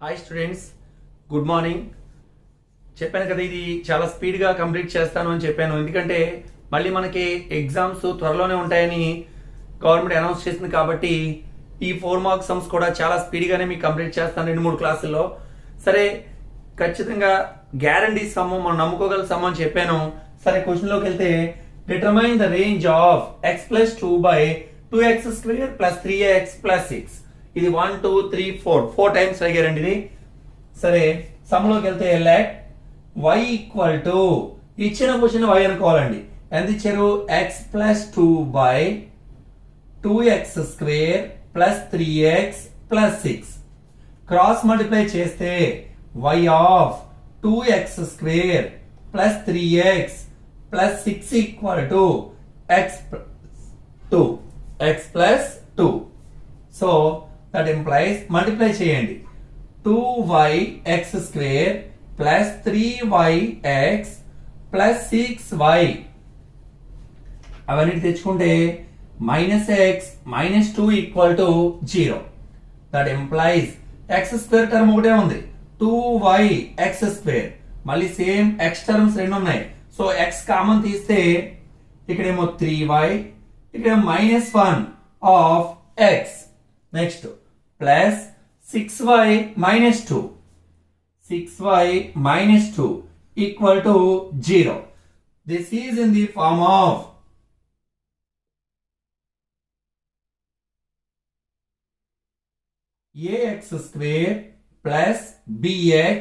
Hi students, good morning. చెప్పాను కదా, ఇది చాలా స్పీడ్గా కంప్లీట్ చేస్తాను అని చెప్పాను. ఎందుకంటే మళ్ళీ మనకి ఎగ్జామ్స్ త్వరలోనే ఉంటాయని గవర్నమెంట్ అనౌన్స్ చేసింది. కాబట్టి ఈ 4 మార్క్స్ సమ్స్ కూడా చాలా స్పీడ్గానే మీకు కంప్లీట్ చేస్తాను 2-3 క్లాసుల్లో. సరే, ఖచ్చితంగా గ్యారంటీ సమ్, మనం నమ్ముకోగల సమ్ అని చెప్పాను. సరే, క్వశ్చన్లోకి వెళ్తే determine the range of x plus 2/2x² plus 3x plus 6. ఇది 1 2 3 4 టైమ్స్ అడిగారండి ఇది. సరే, సమ్లోకి వెళ్తే లెట్ y ఈక్వల్ టు ఇచ్చిన క్వశ్చన్ y అనుకోవాలండి. ఎంత ఇచ్చారు? x plus 2/2x² plus 3x plus 6. Cross multiply చేస్తే y of 2x² plus 3x plus 6 equal to x plus 2. So that implies multiply చేయండి. 2yx² plus 3yx plus 6y అవన్నీ తెచ్చుకుంటే -x -2 equal to 0. That employees x² term ఒకటే ఉంది, 2yx². మళ్ళీ same x terms రెండు ఉన్నాయి. So x common తీస్తే ఇక్కడేమో 3y, ఇక్కడేమో -1 of x. Next plus 6y -2. 6y -2 equal to 0. This is in the form of ax² plus bx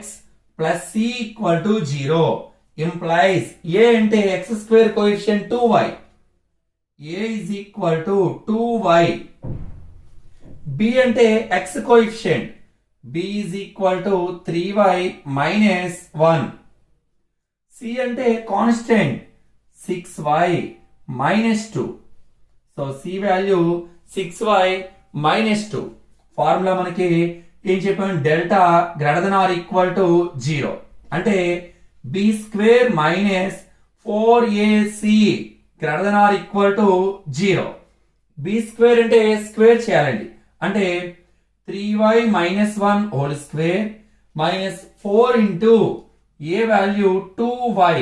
plus c equal to 0. Implies a అంటే x² coefficient 2y. a is equal to 2y. b అంటే x coefficient, b is equal to 3y minus 1. c అంటే constant, 6y minus 2. So c value 6y minus 2. Formula మనకి ఏం చెప్పాము? Delta greater than or equal to 0 అంటే b² minus 4ac greater than or equal to 0. b² అంటే square చేయాలండి. అంటే 3y -1 whole square minus 4 into a value 2y,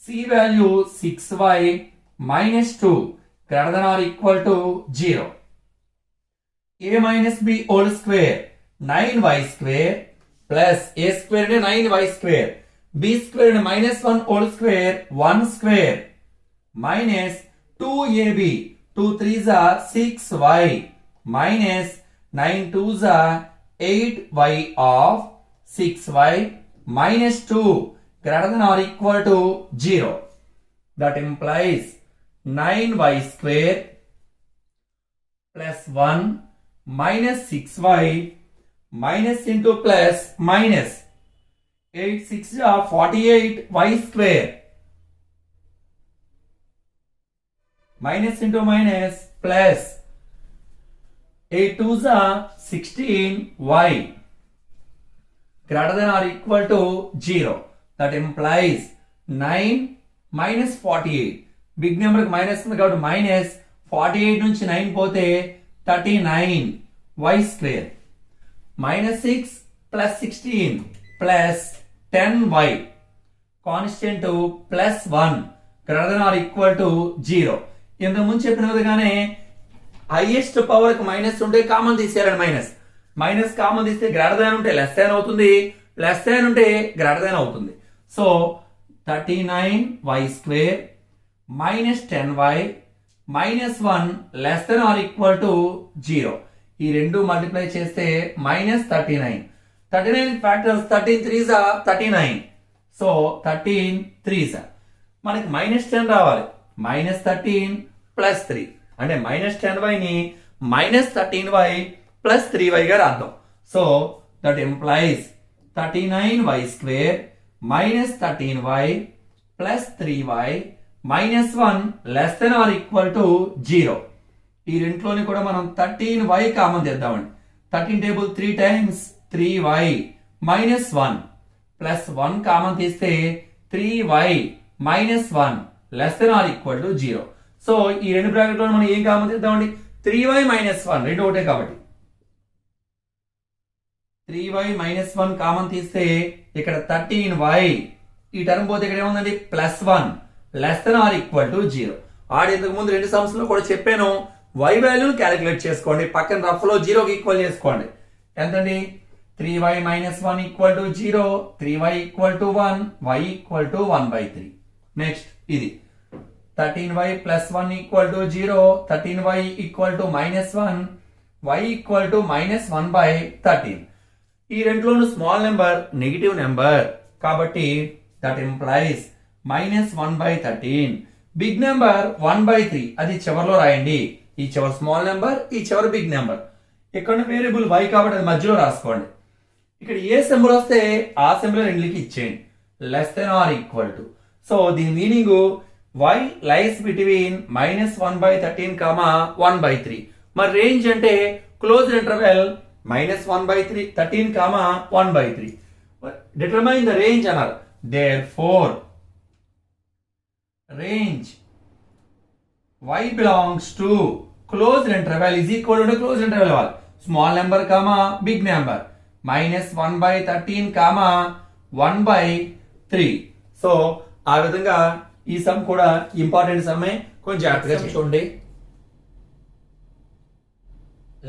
c value 6y -2 greater than or equal to 0. a minus b whole square 9y² plus a² అంటే 9y², b² అంటే -1 whole square 1² minus 2ab, 2 3s are 6y minus 9 2s are 8y of 6y minus 2 greater than or equal to 0. That implies 9y² plus 1 minus 6y minus into plus minus 8 6 are 48y² minus into minus plus 8 2s are 16y greater than or equal to 0. That implies 9 minus 48. Big number minus ఉంది కాబట్టి minus 48 నుంచి 9 పోతే 39y² minus 6 plus 16 plus 10y constant plus 1 greater than or equal to 0. ఇంతకు ముందు చెప్పిన విధంగానే highest power కి minus ఉంటే కామన్ తీసేయాలండి. మైనస్ కామన్ తీస్తే గ్రేటర్ దాన్ ఉంటే లెస్ దాన్ అవుతుంది, లెస్ దాన్ ఉంటే గ్రేటర్ దాన్ అవుతుంది. So 39y² minus 10y minus 1 less than or equal to 0. ఈ రెండు మల్టిప్లై చేస్తే -39 factors 13 3s are 39. So 13 3s మనకి -10 రావాలి. -13 ప్లస్ 3 అంటే -10y ని -13y ప్లస్ 3y గా రాద్దాం. So that employees 39y² minus 13y plus 3y minus 1 less than or equal to 0. ఈ రెంట్లోని కూడా మనం 13y కామన్ చేద్దామండి. 13 table 3 times 3y minus 1 plus 1 common తీస్తే 3y minus 1 less than or equal to 0. So ఈ రెండు bracket లో మనం ఏం కామన్ తీద్దామండి? 3y - 1 రెండు ఒకటే కాబట్టి 3y మైనస్ 1 కామన్ తీస్తే ఇక్కడ 13y ఈ టర్మ్ పోతే ఇక్కడ ఏముందండి plus 1 less than or equal to 0. ఇంతకు ముందు రెండు సమ్స్ లో కూడా చెప్పాను y వాల్యూని క్యాలిక్యులేట్ చేసుకోండి, పక్కన రఫ్ లో 0 కి ఈక్వల్ చేసుకోండి. ఎంతండి 3y minus 1 equal to 0, 3y equal to 1, y equal to 1/3. Next ఇది 13y plus 1 equal to 0, 13y equal to minus 1, y equal to minus 1/13. ఈ రెండులోను స్మాల్ నెంబర్ నెగిటివ్ నెంబర్ కాబట్టి that implies minus 1/13. Big number 1/3 అది చివరిలో రాయండి. ఈ చివరి small number, ఈ చివరి బిగ్ నెంబర్. ఇక్కడ వేరియబుల్ y కాబట్టి అది మధ్యలో రాసుకోండి. ఇక్కడ ఏ సింబల్ వస్తే ఆ సింబల్ రెండుకి ఇచ్చేయండి, less than or equal to. So దీని meaning y lies between minus 1/13 1/3. మరి రేంజ్ అంటే close interval minus 1/13 1/3. Determine the range అన్నారు. Therefore range y belongs to closed interval is equal to closed interval small number big number minus 1/13 1/3. So ఆ విధంగా ఈ some కూడా important సమ్మే, కొంచెం జాగ్రత్తగా చూడండి.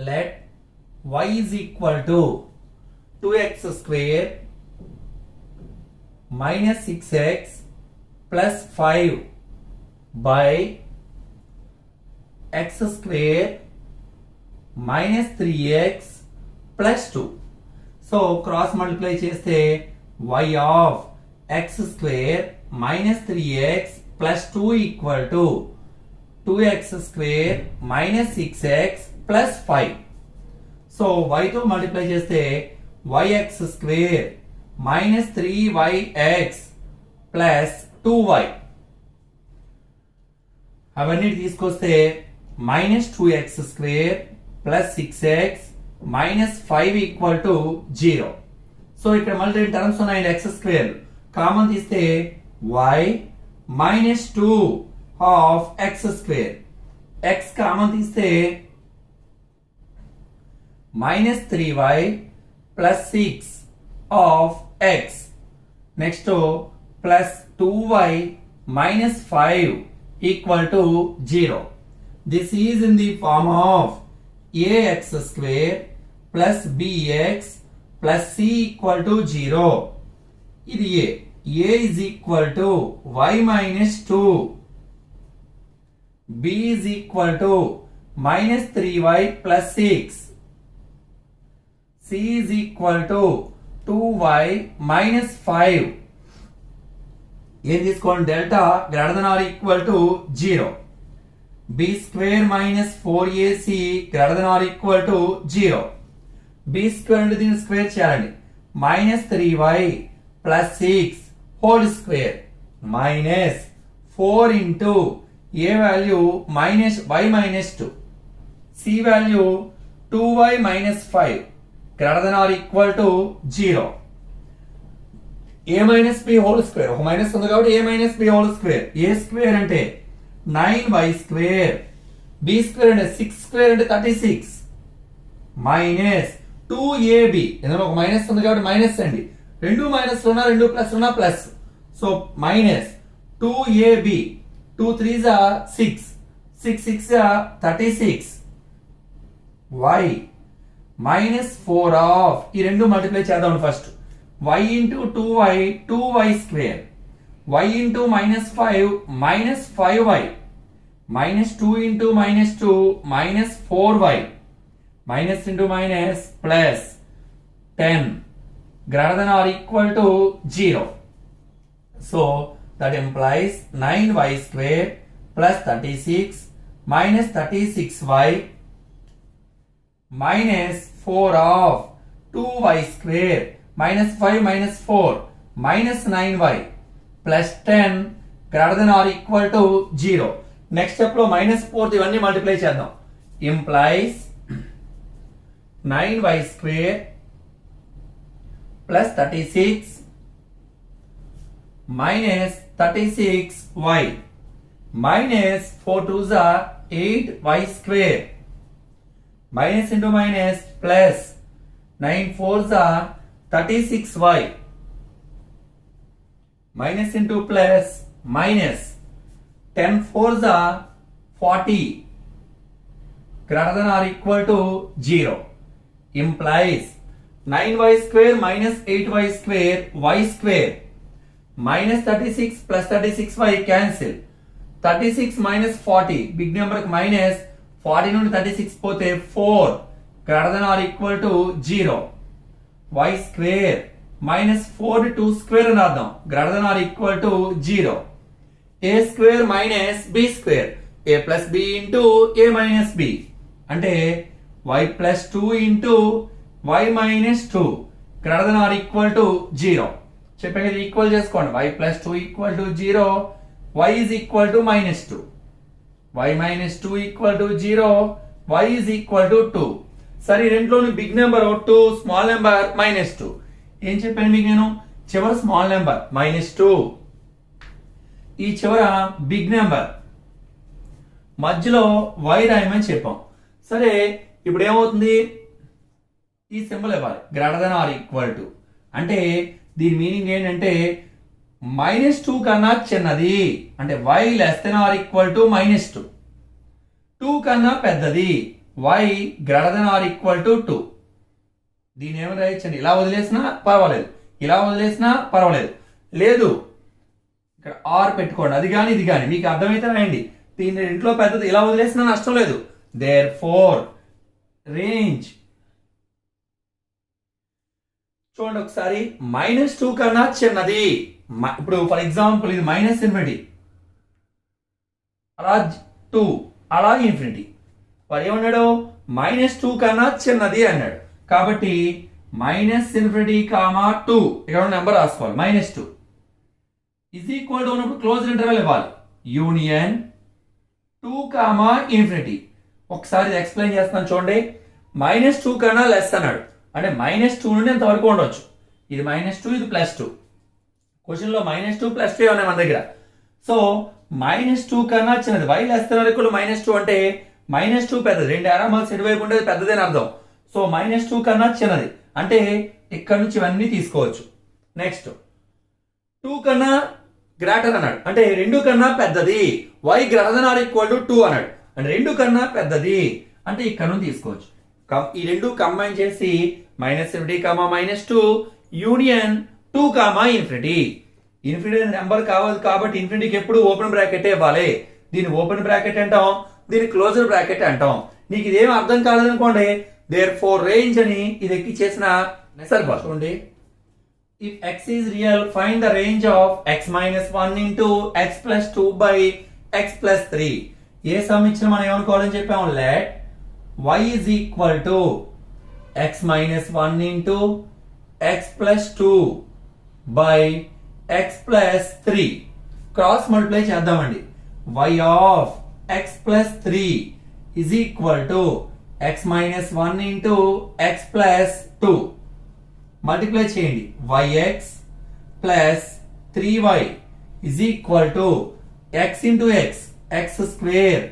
Let y is equal to 2x square minus 6x plus 5 by x square minus 3x plus 2. So cross multiply చేస్తే y of x square minus 3x plus 2 equal to 2x square minus 6x plus 5. So y తో multiply చేస్తే yx square minus 3yx plus 2y. అవన్నీ తీసుకొస్తే minus 2x square plus 6x minus 5 equal to 0. So ఇక్కడ మళ్ళీ రెండు terms ఉన్నాయి, x square common తీస్తే y minus 2 of x square, x common తీస్తే minus 3y plus 6 of x. Next plus 2y minus 5 equal to 0. This is in the form of ax square plus bx plus c equal to 0. ఇది a is equal to y minus 2, b is equal to minus 3y plus 6, c is equal to 2y minus 5. ఏం తీసుకోండి, delta greater than or equal to 0. b square minus 4ac greater than or equal to 0. b square అంటే దీన్ని square చేయాలండి, minus 3y plus 6 whole square minus 4 into a value minus y minus 2, c value 2y minus 5 greater than or equal to 0. a minus b whole square, ఒక minus ఉంది కాబట్టి a minus b whole square. a square అంటే 9y square, b square అంటే 6 square అంటే 36 minus 2ab, ఎందుకంటే ఒక minus ఉంది కాబట్టి మైనస్ అండి, రెండు మైనస్ ఉన్నా రెండు ప్లస్ ఉన్నా plus. So minus 2ab, 2 3s 6, 6 6 36 y minus 4 of, ఈ రెండు మల్టిప్లై చేద్దాం ఫస్ట్, y ఇంటూ 2y 2y స్క్వేర్, y ఇంటూ minus 5 minus 5y, minus 2 into minus 2 minus 4y, minus into minus plus 10 greater than or equal to 0. So that implies 9y square plus 36 minus 36y minus 4 of 2y square minus 5 minus 4 minus 9y plus 10 greater than or equal to 0. Next step లో minus 4 ఇవన్నీ multiply చేద్దాం. Implies 9y square plus 36 minus 36y minus 4 2s 8y square minus into minus plus 9 4s are 36y. Minus into plus minus. 10 4s are 40. Greater than or equal to 0. Implies 9y square minus 8y square y square. Minus 36 plus 36y cancel. 36 minus 40 big number minus 40 నుండి 36 పోతే 4 greater than or equal to 0. y square minus 4 2 square అని అర్థం greater than or equal to 0. a square minus b square a plus b into a minus b అంటే y plus 2 into y minus 2 greater than or equal to 0. చెప్పాను కదా equal చేసుకోండి y plus 2 equal to 0 y is equal to minus 2 y minus 2 equal to 0 y is equal to 2. సరే రెంట్లోని big number 2 small number minus 2 ఏం చెప్పాను మీకు నేను చివర స్మాల్ నెంబర్ మైనస్ 2 ఈ చివర బిగ్ నెంబర్ మధ్యలో y రాయమని చెప్పాం. సరే ఇప్పుడు ఏమవుతుంది ఈ సింబల్ ఇవ్వాలి greater than or equal to అంటే దీని మీనింగ్ ఏంటంటే -2 కన్నా చిన్నది అంటే y less than or equal to -2 2 కన్నా పెద్దది y greater than or equal to 2. దీని ఏమని రాయొచ్చండి ఇలా వదిలేసినా పర్వాలేదు ఇలా వదిలేసినా పర్వాలేదు లేదు ఇక్కడ ఆర్ పెట్టుకోండి అది కానీ ఇది కానీ మీకు అర్థమైతే రాయండి. దీని ఇంట్లో పెద్దది ఇలా వదిలేసినా నష్టం లేదు. therefore రేంజ్ చూడండి ఒకసారి -2 కన్నా చిన్నది. ఇప్పుడు ఫర్ ఎగ్జాంపుల్ ఇది -∞ అలా 2 అలా ఇన్ఫినిటీ వాడు ఏమన్నాడు -2 కన్నా చిన్నది అన్నాడు కాబట్టి -∞, 2 ఇక్కడ నెంబర్ రాసుకోవాలి -2 ఇజ్ ఈక్వల్ టు ఉన్నప్పుడు క్లోజ్ ఇంటర్వెల్ ఇవ్వాలి యూనియన్ 2, ∞. ఒకసారి ఎక్స్ప్లెయిన్ చేస్తాను చూడండి. -2 కన్నా లెస్ అన్నాడు అంటే -2 నుండి ఎంత వరకు ఉండొచ్చు. ఇది -2 ఇది +2 క్వశ్చన్ లో -2 +2 ఉన్నాయి మన దగ్గర. సో -2 కన్నా చిన్నది y less than or equal to -2 అంటే -2 పెద్దది రెండు ఆరామాలు ఎటువైపు ఉండేది పెద్దది అని అర్థం. సో -2 కన్నా చిన్నది అంటే ఇక్కడ నుంచి ఇవన్నీ తీసుకోవచ్చు. నెక్స్ట్ 2 కన్నా గ్రేటర్ అన్నాడు అంటే 2 కన్నా పెద్దది y greater than or equal to 2 అన్నాడు అంటే 2 కన్నా పెద్దది అంటే ఇక్కడ నుంచి తీసుకోవచ్చు. ఈ రెండు కంబైన్ చేసి -∞, -2 యూనియన్ 2, ∞. ఇన్ఫినిటీ నెంబర్ కావాలి కాబట్టి ఇన్ఫినిటీకి ఎప్పుడు ఓపెన్ బ్రాకెట్ ఇవ్వాలి. దీన్ని ఓపెన్ బ్రాకెట్ అంటాం దీన్ని క్లోజర్ బ్రాకెట్ అంటాం. నీకు ఇదేం అర్థం కాలేదనుకోండి therefore రేంజ్ అని ఇది ఎక్కి చేసిన సరిపోతుంది. if x is real find the range of x minus 1 into x plus 2 by x plus 3. A some ఇచ్చిన మనం ఏమనుకోవాలని చెప్పాము let y is equal to x minus 1 into x plus 2 by x plus 3 cross multiply చేద్దామండి. y of x plus 3 is equal to x minus 1 into x plus 2 multiply చేయండి yx plus 3y is equal to x into x x square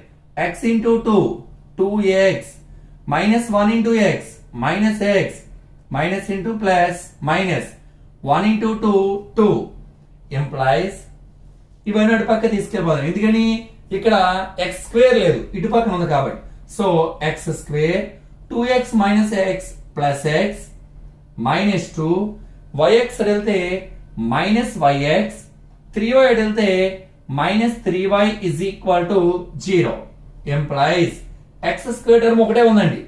x into 2 2x minus 1 into x minus x minus into plus minus 1 into 2 2 implies ఇవన్నీ అటు పక్క తీసుకెళ్ళిపోదాం ఎందుకని ఇక్కడ x square లేదు ఇటు పక్కన ఉంది కాబట్టి. So x square 2x minus x plus x minus 2 yx వెళ్తే minus yx 3y వెళ్తే minus 3y is equal to 0 implies x square term ఒకటే ఉందండి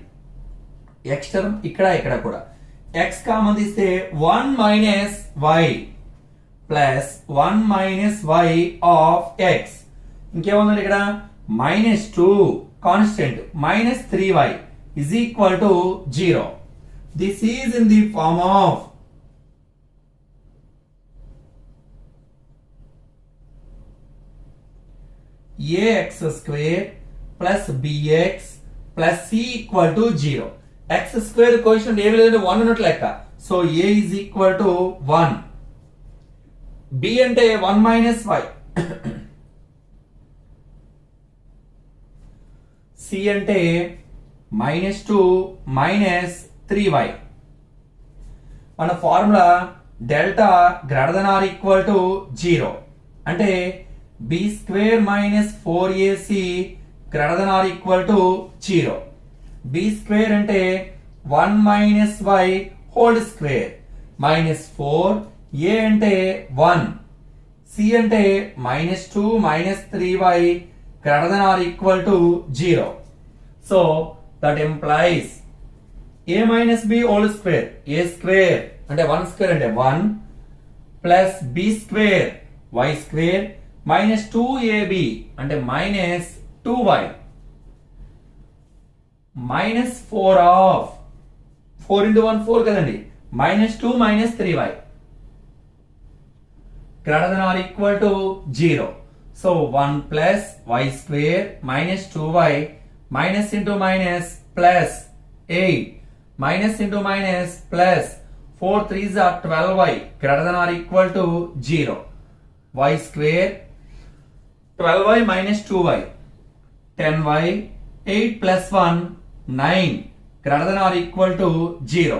x టర్మ్ ఇక్కడ కూడా x కామన్ తీస్తే 1 minus y plus 1 minus y of x ఇంకేముందండి ఇక్కడ -2 constant -3y is equal to 0. This is in the form of ax square plus bx plus c equal to 0. x square coefficient ఏ విలువ 1 ఉన్నట్లు లెక్క. So a is equal to 1. b అంటే 1 minus y. c అంటే -2 minus 3y. మన formula delta greater than or equal to 0 అంటే B square minus 4ac greater than or equal to 0. B square అంటే 1 minus y whole square minus 4 a అంటే 1 c అంటే minus 2 minus 3y greater than or equal to 0. So that implies a minus b whole square a square అంటే 1 square అంటే 1 plus b square y square minus 2ab అంటే minus 2y minus 4 of 4 into 1 4 కదండి minus 2 minus 3y greater than or equal to 0. So 1 plus y square minus 2y minus into minus plus 8 minus into minus plus 4 3s are 12y greater than or equal to 0. y square 12y minus 2y 10y 8 plus 1 9 greater than or equal to 0.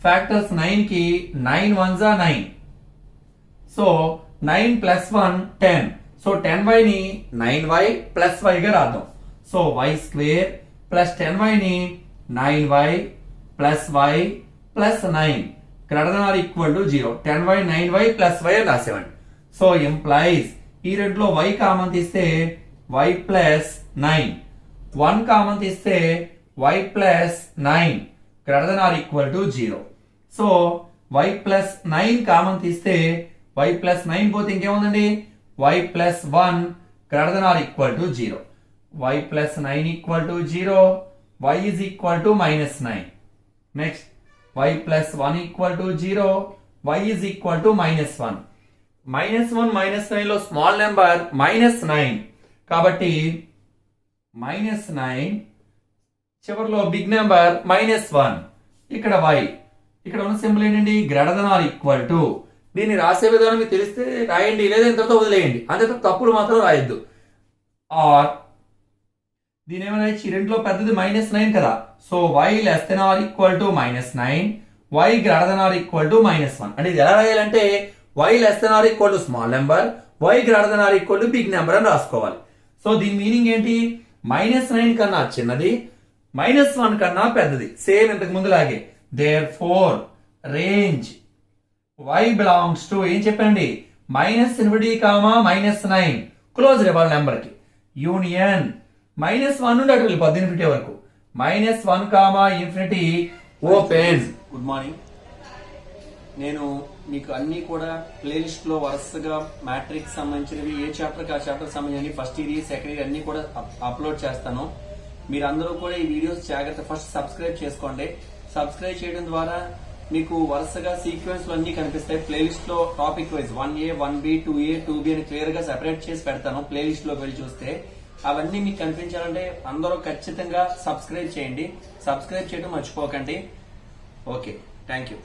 Factors 9 కి 9 1s are 9. So 9 plus 1 10. So 10y ని 9y plus y గా రాద్దాం. So y square plus 10y ని 9y plus y plus 9 greater than or equal to 0. 10y 9y plus y అని రాసేవండి. So implies ఈ రెండులో y common తీస్తే y plus 9 1 common తీస్తే y plus 9 greater than or equal to 0. So y plus 9 common తీస్తే y plus 9 పోతే ఇంకేముందండి y plus 1 greater than or equal to 0. y plus 9 equal to 0 y is equal to minus 9. Next y plus 1 equal to 0 y is equal to minus 1. Minus 1 minus 9 లో small number minus 9 కాబట్టి minus 9 చివరిలో big number minus 1. ఇక్కడ y ఇక్కడ ఉన్న symbol ఏంటండి greater than or equal to. దీన్ని రాసే విధానం మీకు తెలిస్తే రాయండి లేదా ఇంతతో వదిలేయండి అంతే తప్పులు మాత్రం రాయొద్దు. ఆర్ దీని ఏమైనా ఈ రెండులో పెద్దది మైనస్ 9 కదా so y less than or equal to minus 9 y greater than or equal to minus 1. అంటే ఇది ఎలా రాయాలంటే y less than or equal to small number y greater than or equal to big number అని రాసుకోవాలి. So దీని meaning ఏంటి minus 9 కన్నా చిన్నది మైనస్ 1 కన్నా పెద్దది సేమ్ ఇంతకు ముందు లాగే. Therefore range y belongs to ఏం చెప్పండి minus infinity comma minus 9 close రేబల్ నెంబర్ కి యూనియన్ మైనస్ 1 నుండి అటు వెళ్ళిపోద్ది ఇన్ఫినిటీ వరకు minus 1 comma infinity open. Good morning. నేను మీకు అన్ని కూడా ప్లేలిస్ట్ లో వరుసగా మ్యాట్రిక్స్ సంబంధించినవి ఏ చాప్టర్ ఆ చాప్టర్ సంబంధించి ఫస్ట్ ఇయర్ సెకండ్ ఇయర్ అన్ని కూడా అప్లోడ్ చేస్తాను. మీరందరూ కూడా ఈ వీడియోస్ జాగ్రత్త ఫస్ట్ సబ్స్క్రైబ్ చేసుకోండి. సబ్స్క్రైబ్ చేయడం ద్వారా మీకు వరుసగా సీక్వెన్స్ లో అన్ని కనిపిస్తాయి. ప్లేలిస్ట్ లో topic wise 1A 1B 2A 2B అని క్లియర్ గా సెపరేట్ చేసి పెడతాను. ప్లేలిస్ట్ లోకి వెళ్ళి చూస్తే అవన్నీ మీకు కనిపించాలంటే అందరూ ఖచ్చితంగా సబ్స్క్రైబ్ చేయండి. సబ్స్క్రైబ్ చేయడం మర్చిపోకండి. Okay, thank you.